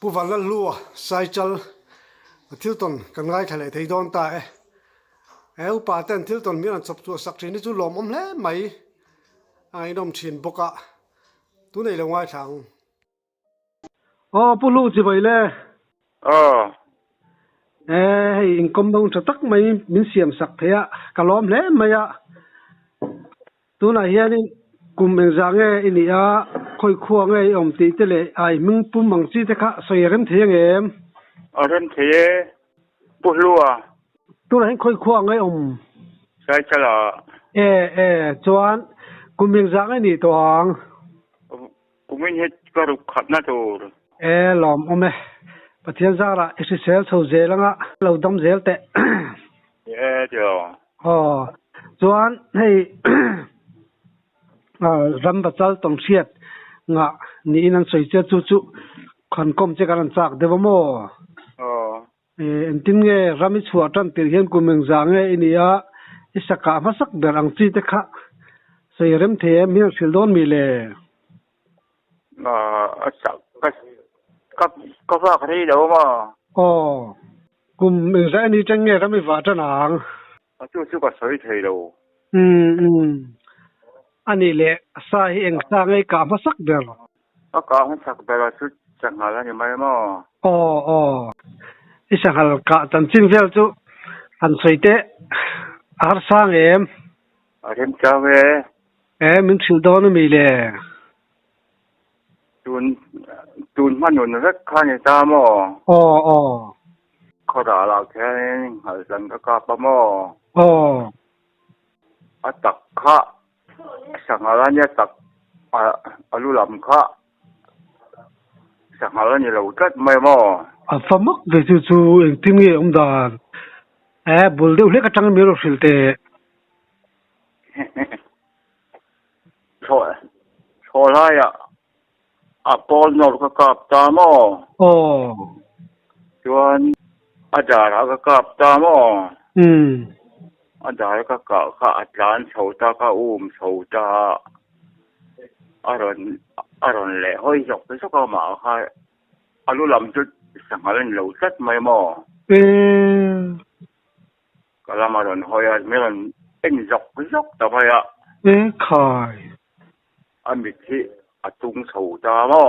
puvan la lua cycle Tilton kan ngai thale thei don ta eu pa ten Tilton mi an chop chu sak thini chu lom om hle mai ai nom thin boka tu nei lo ngai thang pulu chi bai le hei income dong tha tak mai min siam sak thea kalom hle mai a tu na hianin kum meng zange inia khoi khuang ei om ti te le ai ming pum mang chi te kha soirem thiang em Ren thế lúa tu na khoi khuang ei om sai chala chuan kum meng zange ni to ang kumin het karuk khatna tur lom ome pathian zara exisel so zelanga lo dam zel te jo chuan hei ram ba chal tong siat nga ni inan soi che chu khan kom che kan chak devamo en tin nge rami chhuwa tan tir hian kumeng zange inia isaka masak berang chi te kha soirem the mi sil don mi le có va khari đâu mà kumeng za ni tang nge rami wa tan ang chu có soi thei đâu ani le sa hi eng sa ngai ka masak ber có hắn sak bela chu chẳng hala ni mai mo isa hal ka tan chin vel chu han soite ar sang em hem chawe min thil don mi le tun manun rất khani ta mo khó đã là cái hal san ka pa mo atak kha sangalanya tak alulam kha sangalanya lo tat mai mo famak de chu eng tin nge om dan bul de hle ka tang mi ro filte cho la ya apol no ka kap ta mo chuan ajara ka kap ta mo ajara ka ka kha atlan chhota ka chhota aron le hoi jok pe so ka ma kha alu lam chu sangalan lo tat mai mo kala maron hoya meron en jok ta ba ya khai amit hi atung chhota mo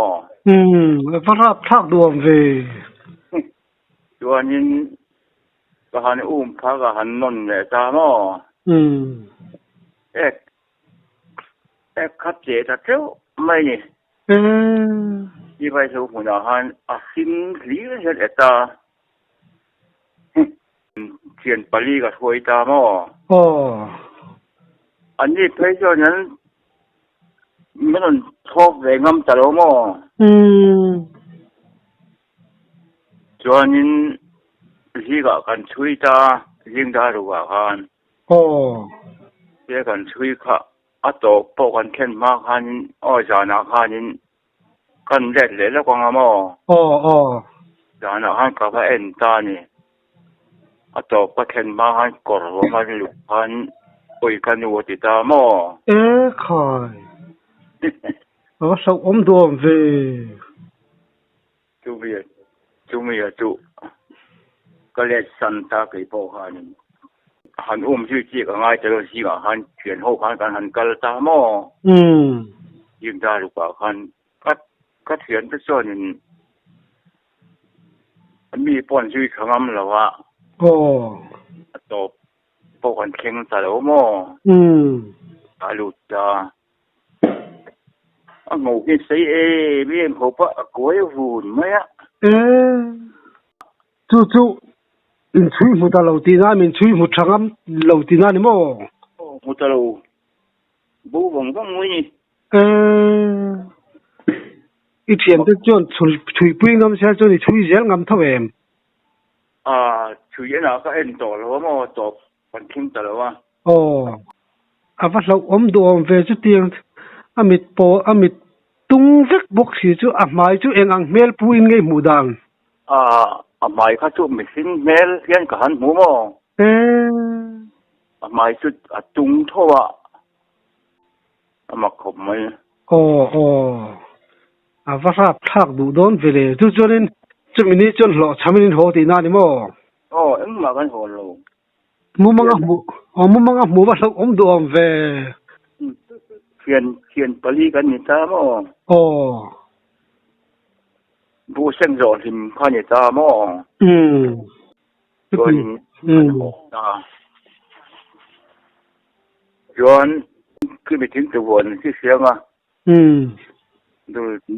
varap thak duam ve chuanin ka han pha ka han non le ta mo khắp chế ta kéo mai nè như vậy số phụ nữ han xin lý hết ta chuyện bali cái thôi ta mo anh đi thấy cho nhân mấy lần thốt về ngâm ta đâu mo cho nên khi cả cần chui ta riêng ta rồi cả han cái cần chui cả to po kan ken ma khan jana khanin kan le la kwang amo jana han ka ba en ta ni to pa ken ma han kor lo ma lu han oi kan wo ti ta mo khai sao om duam ve chu mi ka le san ta ke po khanin han chữ chi ka ngai chalo si ga han thuyền ho kan han kal ta mo yin da ru ka han ka thuyền ta so nin mi pon chui khangam la wa to po kan kheng ta lo mo alu ta ngủ cái sei bi em ho pa ko ye vun mai a chu in chui mu ta lo ti na min chui mu thangam lo ti na ni mo mu ta lo bu vong ka ngui ni i thiam te chon chui pui ngam sa chon i chui zel ngam thawem chui na ka en to lo mo to pan kim ta lo wa avat lo om do om ve chu tiang amit tung vek bok si chu a mai chu eng ang mel puin ngei mu dang mai kha chu mi sin mel hian ka han mu mo mai chu tung thowa ama khop mai à vắt ra thác đủ đón về lệ tu cho nên cho mình đi chọn lọ chăm mình hồ thì nào đi mò em mà cái hồ luôn mua mang ngọc mua bắt đầu ông đồ về khiên bali cái người ta mò bố sinh rồi thì coi người ta mò rồi rồi khi mình tính từ buồn khi xem à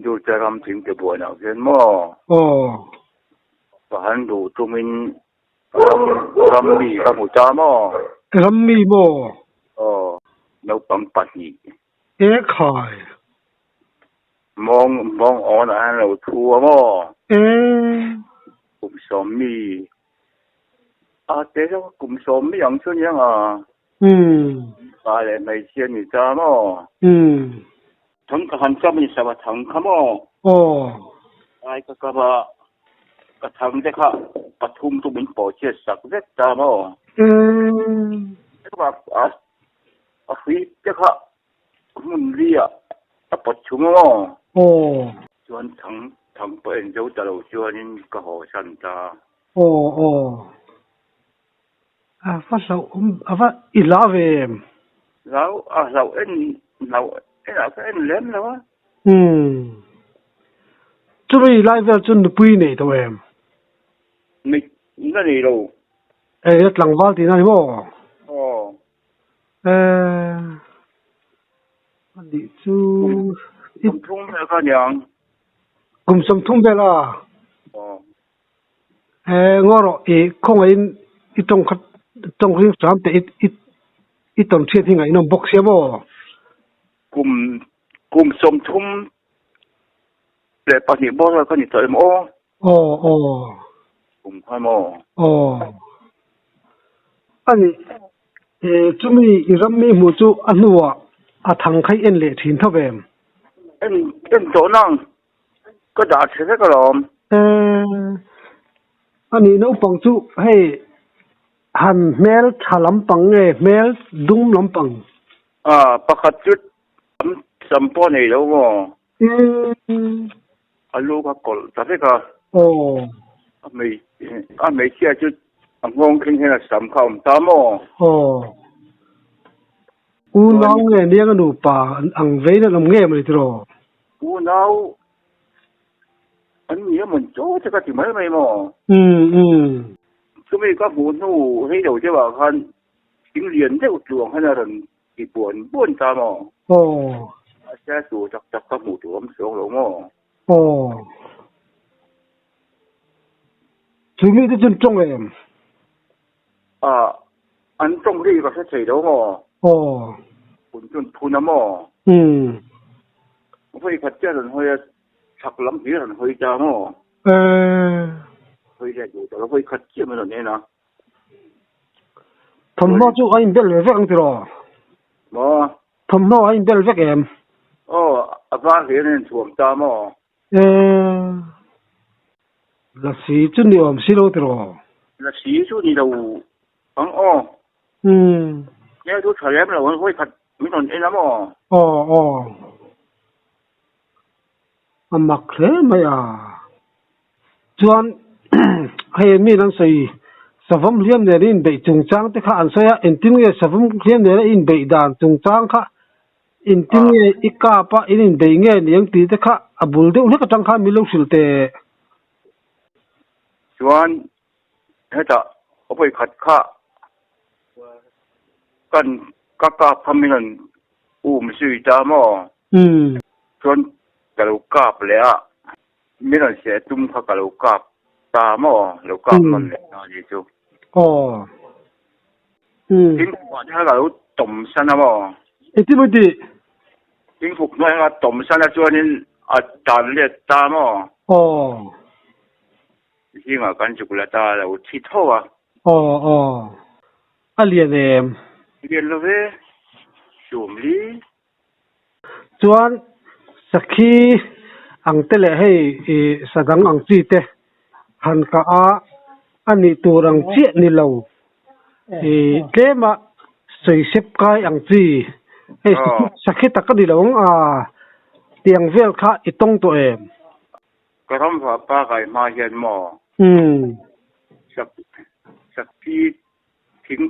ดูจะรำถึงจะบวชเอาเห็นมั้ยว่าหันดูตัวมินรำมีรำหัวจ้ามั้ยรำมีมั้ยเราปังปัดนี่ขายมองอ่อนอันเราทัวมั้ยกลุ่มสมมีแต่ว่ากลุ่มสมมีอย่างเช่นยังตายเลยไม่เชื่อนี่จ้ามั้ยทั้งหันจำมีสวัสดิ์ทั้งขโมไอ้ก็ว่ากระทั่งเด็กปฐุมตุมินปอเชสักเด็กจ้ามั้ยก็ว่าฟีเด็กมุนเรียปัจจุบันจวนทั้งเป็นเจ้าตลอดจวนก็หอชันตาว่าว่าอีลาเวมเราเอ็นเราก็เอ็นเล่นแล้วจุดนี้ไลฟ์จนปุยเนี่ยตัวเองไม่นั่นนี่เราหลังวัดที่นั่นมั้งอันนี้จูกุมทุ่งเบลกันยังกุมสมทุ่งเบลล่ะงั้นเราคงอีตรงที่สามแต่อีตรงเชื่อที่ไงน้องบอกเสียบ่กุมสมทุ่งแต่ปฏิบัติแล้วก็นี่ตัวเอ็มกุมข้ามอันนี้จุดนี้รำมีหมู่จูอันนู้นทางใครเอ็นเล่ทิ้งเท่าเดิมเอ็นตัวนั่งก็ด่าเสียก็ลมอันนี้น้องปังจูให้หันเมลชาลำปังเมลดุ้มลำปังประคัดจุดสัมปอนี่แล้วมั้งลูกก็กอดแต่ก็ไม่เชื่อจุดงงขึ้นให้เราสัมเข้าตามมั้งน้องเนี่ยก็หนูป่าอังเวนั่นลำเงี้ยมันตัวน้องอันนี้มันโจ้จะก็ถึงไม่มั้งก็ไม่ก็หูนู่ให้เราจะว่าคันถึงเรียนได้อุดหวงให้เราที่ปวนตามมั้งแค่ตัวจักก็หมู่ตัวมันเสียงหลงมั้งถึงนี่จะจนจงเลยอันตรงนี้ก็ใช่ใช่แล้วมั้งคุณจนทุนนะมั้งพอดีขัดเจ้าหน่อยชักล้ำที่หน่อยจ้ามั้งพอดีอยู่แต่เราพอดีขัดเจ้ามันหน่อยนะทำมาจู่ไอ้เบลเวกอังติรอทำมาไอ้เบลเวกเอ็มอาบ้าเห็นสวมตามั้งละสีจุดนี้ผมสิโลติรอละสีจุดนี้เราเนี่ยทุกชายแม่เราพอดีขัดไม่นอนเอ็นนะมั้งมักเลยไหมจวนให้มีนั่งใส่สภาพเลี้ยงเนี่ยอินเบยจุงจังแต่ข้าอันเสียอินทิงเนี่ยสภาพเลี้ยงเนี่ยอินเบยด่านจุงจังข้าอินทิงเนี่ยอีกาปะอินเบยเนี่ยยังตีแต่ข้าอับุลเดียวนี่ก็จังข้ามีลูกศิลเตจวนเฮ้ยจ้ะเอาไปขัดข้ากันกาพามินันไม่ซื้อจ้ามั้งจวนกะลูกกาบเลยไม่ต้องเสียตุ้มเขากะลูกกาบตามั้งลูกกาบมันเลยนะยิ่งจูทิ้งว่าจะให้กะลูกต่มสันนะมั้งที่ไม่ดีทิ้งพวกน้อยก็ต่มสันนะจวนนี้จานเล็ดตามั้งทิ้งว่ากันจุกละตาเราที่เท่าเรียนเลยชุ่มลีจวนสักขีอังเตเลให้สดังอังจีเตหันกะอันนี้ตัวรังเจียนี่เราเกมาใส่เสพกายอังจีให้สักขีตะกันดีเรา tiang vel kha itong to em cái thăm phá ba cái mà hiện mò sắc sắc khi thính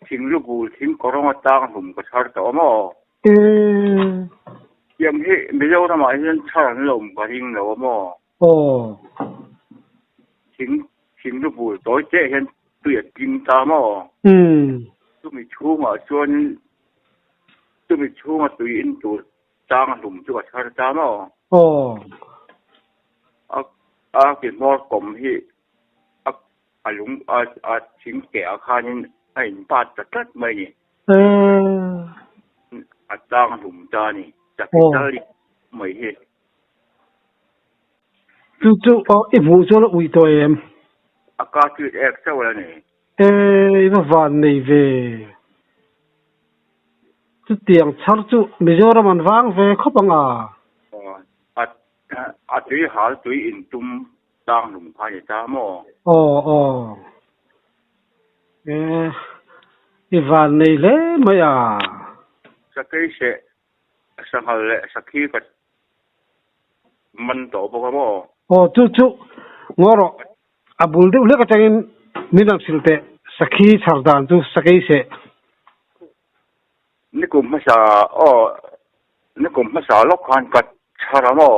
thính lúc bù thính có rong tang hùng cái sao đó mò em hi bây giờ thằng mà hiện sao nó lồng cái thính đó mò thính thính lúc bù tối chế hiện tuyệt kinh ta mò tụi mình chú mà chuyên tụi mình chú mà tùy in tụi tang hùng cho cái sao đó mò cái mò cầm hi lúng chính kẻ khan anh bắt tất mấy nhỉ tang hùng ta nè chắc cái đi mấy hết chú ít vụ cho nó uy to em cá tuyệt ép sao là nè nó van này về chú tiếng char chú Mizoram ăn vang về khóc bằng tùy hal tùy in tum tang hùng phải ta mò cái van này lẽ mấy sa cái sẽ sang hal lệ sa khi cái mình tổ bao mò chú ngoro abul de ulek atangin minang silte sakhi sardan tu sakai se nikum masa lok khan kat charamo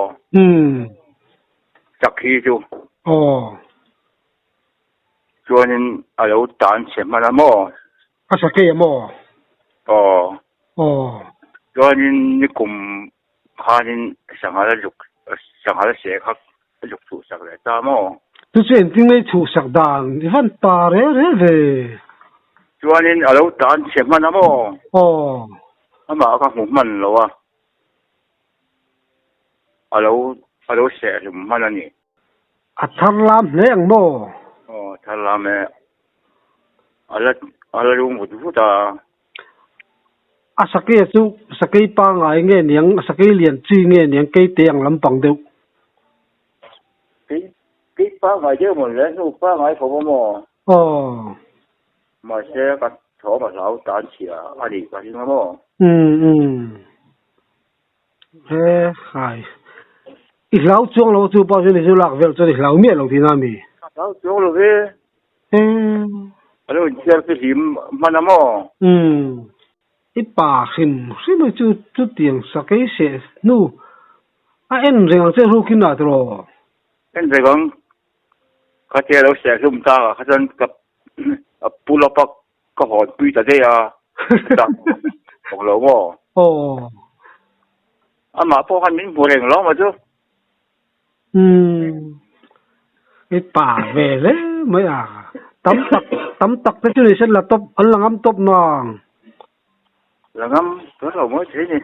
sakhi chu chuanin alo tan chemana mo sakai mo chuanin nikum khanin sangala se khak luk chu sak le ta mo tu chen ting nei thu sak dan ivan pa re ve chuanin alo tan chemana mo ama ka mu man lo wa alo se lum manani atharlam le ang mo tharlame ala rum bu ta sakai chu sakai pa ngai nge niang sakai lian chi nge niang kai te ang lampang deu cái ba ngày chứ mình lấy số ba ngày không có mà xe cái chỗ mà lão tán chỉ à anh đi cái gì mà thế hay ít lão chuông lão chú bao nhiêu này chú lạc về cho đi lão miệt lão thì nam mi lão chuông rồi cái rồi chơi cái gì mà nằm ít bà hình xin mà chú tiền sao cái xe nu em rằng sẽ lúc khi nào rồi em rằng cái chế độ sẽ dùng ta cái dân cái bù lô bắc cái hòn bùi ta đây không lâu mà mà phố hành mình mua hàng lắm mà chứ cái bà về đấy mấy tắm tắc cái chỗ này sẽ là top anh là ngắm top nào là ngắm rất là mới thế nhỉ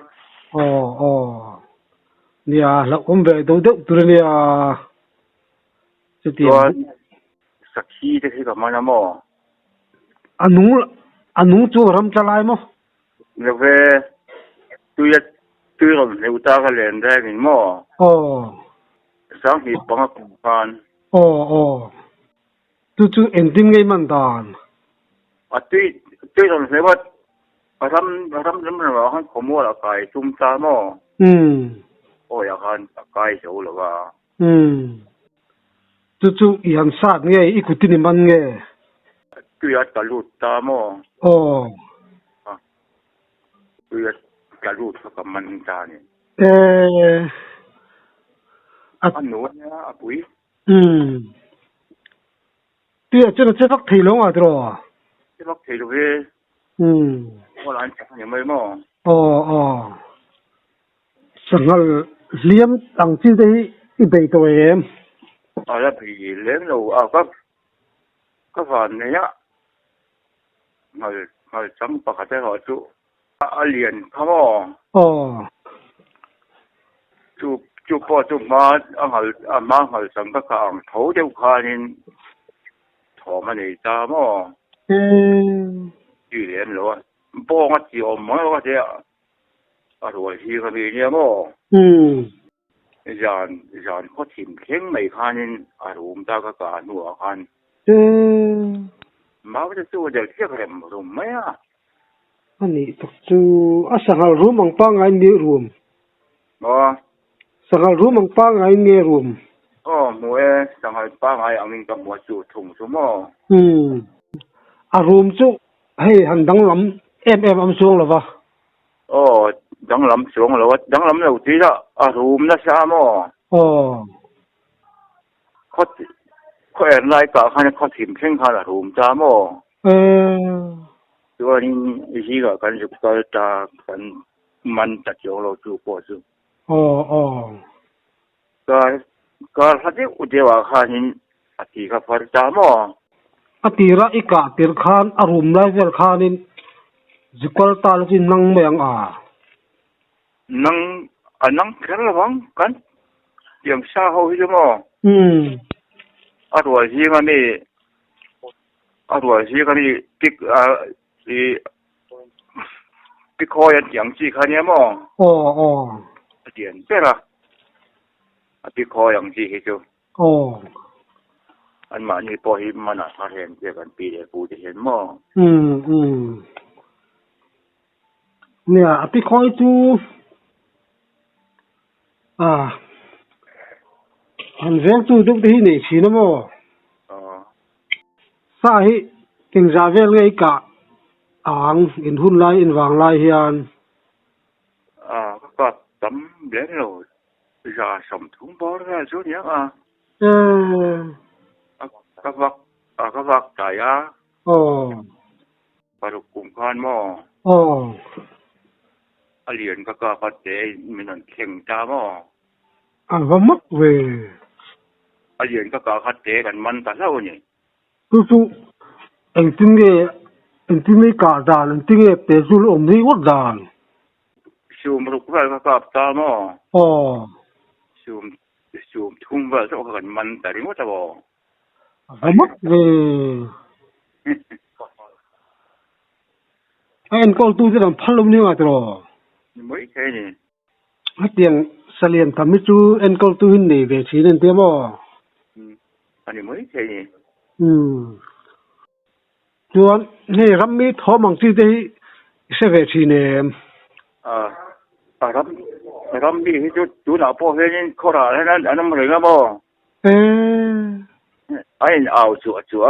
nè là ông về đâu được từ nè sắc khí thế cái mà nằm anh nung chú ram chalai mo rồi về tôi rồi nếu ta cái lên đây thì mo sáng thì bằng cái bàn chú ending ngay man đàn tôi rồi sẽ bắt thăm lắm rồi hắn không mua là cái chúng ta mo ya han cái chỗ là ba chú yan sát nghe ikutin man nghe tôi cả lụt ta mo tôi cả lụt cái man ta này anh nói nhá quý tôi cho nó sẽ phát thị luôn à rồi sẽ phát thị rồi có làm chắc như mấy mo sangal liam tang chi dei I bei to em là bị lớn lâu các phần này á người sống bậc cái họ chú liền không chú bỏ chú mà người sống các hàng thấu đều khai nên thọ mà này ta mà chỉ liền rồi bỏ cái gì mà cái gì rồi thì cái gì nhá mà dàn có tìm kiếm mấy khăn nên rùm ta cả nửa khăn mà bây giờ tôi được thiết làm rùm mấy anh ấy thật sự sang rùm bằng băng anh đi rùm sangal room ang pa ngai nge room mua sangal pa ngai ang ka mua chu thung chu mo a room chu hey han dang lam em am chuang lova dang lam chuang lo dang lam lo ti da a room na sa mo khoi lai ka khan kho thim theng kha la room cha mo cho nên ý là cái dục cái ta cái mình ta chỗ lo chu po chu cái phát triển u de wa khan ati ka phar ta mo ati ra ika tir khan a room lai vel khanin zikol tal chin nang meng nang kher la bang kan tiang sa ho hi mo arwa ji ga ni tik cái kho yan chẳng chỉ khá nhé mò tiền thế là cái kho yang chỉ hết chứ anh mà như bỏ hiểm mà nó phát hiện cái cần bị để phụ để hiện mò nè cái kho chú anh vẽ chú đúc đi này chỉ nó mò sao hi kinh gia về ngay cả ang in hun lai in wang lai hian có tấm đến rồi giờ sống thúng bó ra số nhé các vạc tài và được cùng con mò liền các phát tế mình làm khen ta mò và mất về liền các phát tế gần mắn ta lâu nhỉ chú anh tin nghe cả đàn anh tin nghe để du ôm đi quất đàn xùm rục vào các cặp ta mò xùm thung vào chỗ gần mắn ta đi mất bò và mất về anh con tu sẽ làm phát lông như mà rồi mấy thế nhỉ hết tiền sa liền thầm với chú anh con tu hình này về chỉ nên tiếng mò anh mấy thế nhỉ chuan này rắm mi thó mang chi đấy sẽ về chỉ nè rắm mi chú nào po hết nên khó là anh mới nghe mò anh ảo chùa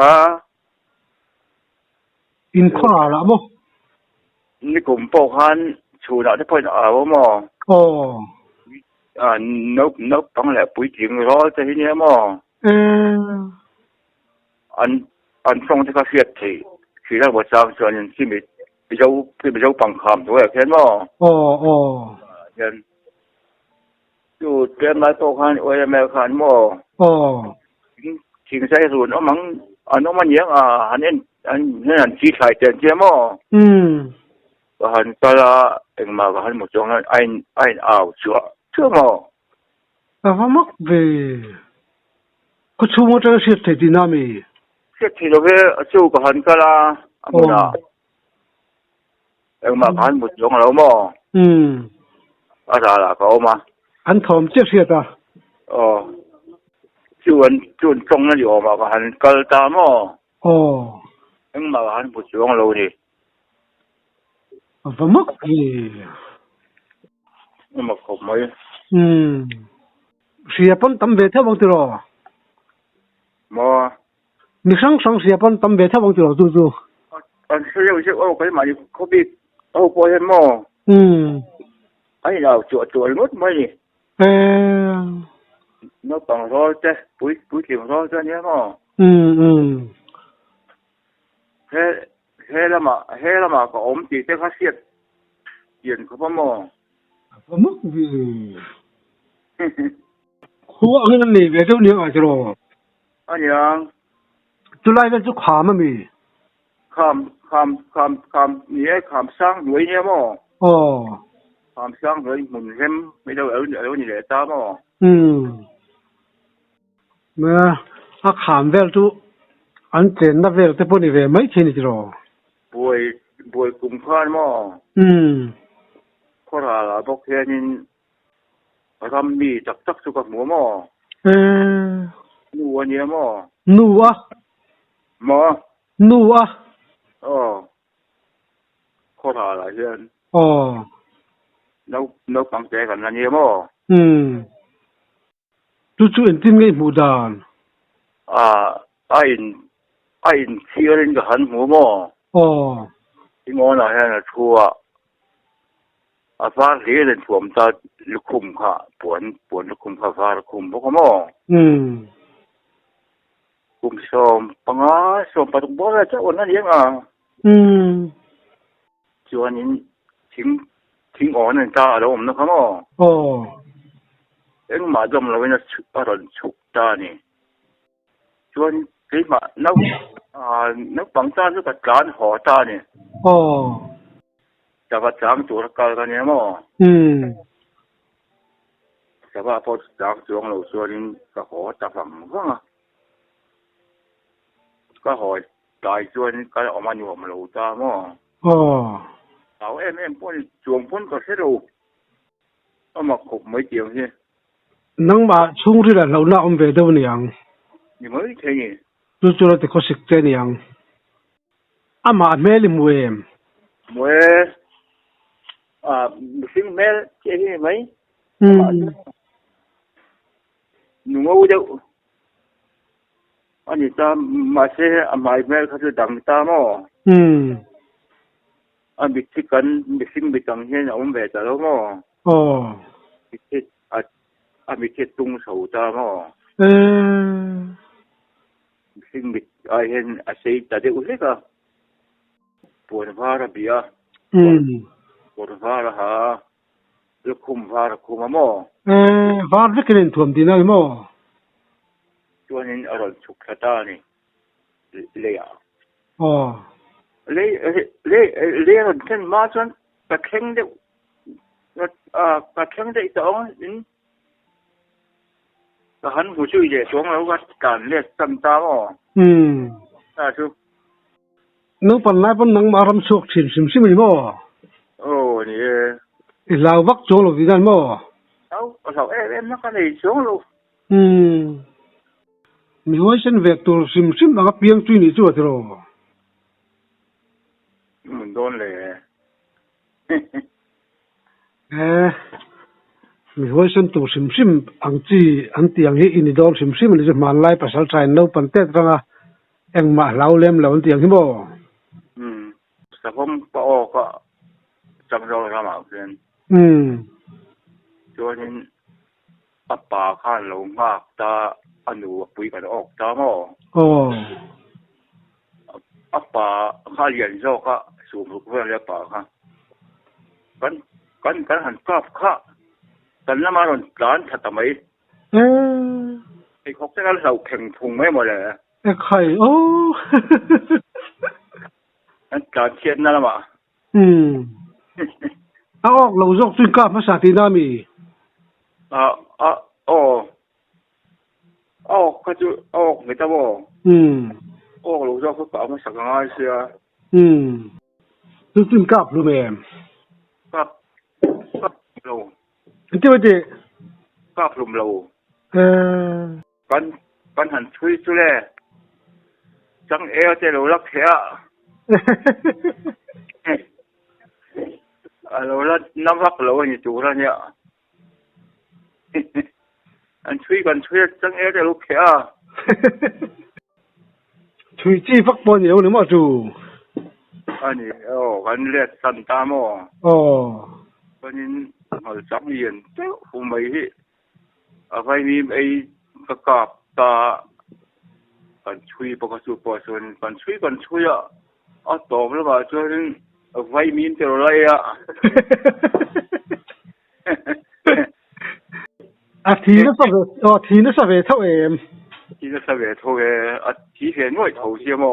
in khó là mòนี่กลุ่มพวกฮันชูน่ะที่พ่อเอาหม้อนกตั้งแหละปุ๋ยจริงรอจะที่นี่หม้ออันส่งที่เขาเสียดที่คือเราบอกจางส่วนที่มีไปเจ้าปังคำด้วยเห็นหม้อเห็นอยู่เต็มหลายพวกฮันโอ้ยแม่ขันหม้อจริงใช่ส่วนน้องมันน้องมันเยอะอันนี้จีไทยเต็มเจ้าหม้อhan kala engma han mo chong ein ao chua mo va mak ve ko chu mo ta se te dinami se thi lo ve chu ko han kala amuna engma han mo chong lo mo ara la ko ma han thom che se ta chuan chong na yo ma han kal ta mo engma han mo chong lo ni và mất gì mà không mấy xìa pon tầm về theo bằng từ rồi mà mình sáng xìa pon tầm về theo bằng từ rồi du anh sẽ yêu cái mà có biết bao nhiêu mà anh nào chuột mất mấy nó bằng rồi chứ bụi kiếm rồi cho nhé mà thế là mà có ốm thì sẽ phát hiện tiền có bao mò mất gì khu anh này về đâu nhiều à chứ anh nhang tôi lại về chỗ khám mà mi khám nhé khám sang đuổi nhé mò khám sang đuổi muốn xem mấy đâu ở như để ta mò mà khám về chỗ anh trên nó về tới bên về mấy thiên rồi buổi cùng khoan mò có là bốc hen làm mì chắc cho các múa mò nua nhé mò nua có là hen nấu bằng chế gần là nhé mò chu en tin ngai mu dan in chiarin ga han mu mo ingona hana thua fa le len thuam ta lukhum kha puan lukhum kha fa lukhum bo mo kum som panga som pa bo la cha on na yang chuanin thing on an ta lo om na mo eng ma dom lo na ron chuk ta ni chuan cái mà nó bằng ta rất là cán họ ta nè chả có chạm chỗ nó cao cái này mà chả có bao chạm chỗ nó xưa đến cái họ chả bằng không à cái họ đại chỗ đến cái ông anh ông lâu ta mà tao em bọn chuồng bọn có thế đâu mà cục mấy triệu chứ nắng mà xuống thì là lâu nào ông về đâu nè nhưng mới thế nhỉ tu là thì có sức thế này ang, mà mẹ đi mua em, xin mẹ chơi gì mấy, ngu đâu, anh ấy ta mà sẽ mẹเขาจะดังta mà, anh bị thích cần bị xin bị đằng thế ông về ta đâu mà, bị thích anh bị thích tung sầu ta mà. Sinh bị ai hen xây ta để uống cả buồn phá ra bia buồn phá ra ha lúc khum phá ra khum mà phá rất cái nền thuần thì nói mà cho nên ở đó chụp ta này lấy à lấy rồi trên má chân cả khen đấy cả khen đấy đó hắn phụ chú về xuống là có cản liệt tâm ta mà chú nếu phần này vẫn nắng mà làm sốt xìm mà nè lao vắt chỗ rồi thì sao mà đâu em nó cái này xuống luôn mình hỏi xem việc tôi xìm mà cái biếng truy này chưa thì rồi mình đôn lệ mình hỏi xem tôi xìm anh tiang hi in đón xìm mình mà lại phải sao trái nấu phần tết ra em mà lao lem lao tiang hi mà sao không có chăm lo ra mà chuyện cho nên bà khá lâu mà ta anh đủ bùi cái đó ta mà bà khá liền cho khá xuống một cái là bà khá cái hành cáp khá tận là mà rồi đàn thật là mấy cái khóc cái đầu kheng thùng mấy mà lẽ khai anh cả chuyện đó mà lâu dọc xuyên cáp mà sao thì nam mi cái chú người ta bảo lâu dọc cái cáp mà sao ngay xưa tôi xuyên cáp luôn em cáp lâu cái gì cáp lùm lâu con hành chui chú lệ chẳng eo thế lâu lắc thế lâu lắc năm lắc lâu như chú ra nhở anh chui chẳng eo thế lúc thế chui chi phát bao nhiêu nữa mà chú anh con liệt sẵn ta mà cho nên họ chẳng hiền không mấy vậy mình ấy cái cặp ta còn chui bao cái số bao xuân còn chui tổ nó bảo cho nên vậy mình thì rồi thì nó sao về thôi em thì nó sao về thôi thì hiện ngồi thầu xe mà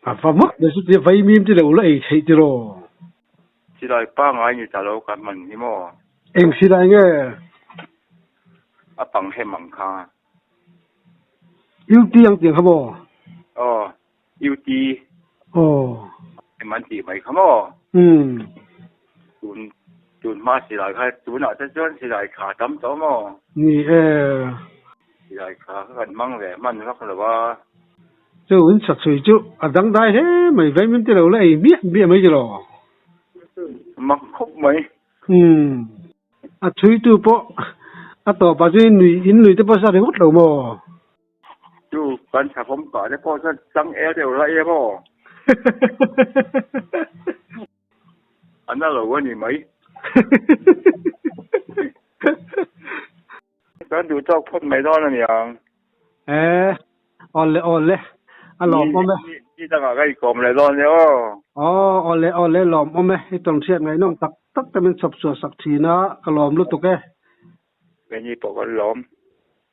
và mất để xuất hiện vậy mình thì đâu lại thấy chứ rồi chỉ là ba ngày như trả lâu cả mình thì mà em chỉ là nghe bằng hay bằng khang yêu tiếng không bộ yêu tí em ăn gì mấy không tuần mà chỉ lại cái tuần nào chắc chắn chỉ lại khá tấm đó mà nè chỉ lại khá gần mang về mang rất là ba chứ vẫn sạch sủi chứ đăng đai thế mày vậy mình thì đâu lại biết mấy chứ rồi mặc khúc mấy chui tu po to ba ju nui te pa sa de hot lo mo chú cần sản phẩm cả để có rất tăng e đều lại em không anh đã lâu quá nhỉ mấy cái đủ cho phun mấy đó là nhỉ ole lom ome đi ta cái còm lại đó nhỉ ole lom ome itong siat ngai nong tak tak ta min sop so sak thina ka lom lu tu ke cái gì bỏ cái lom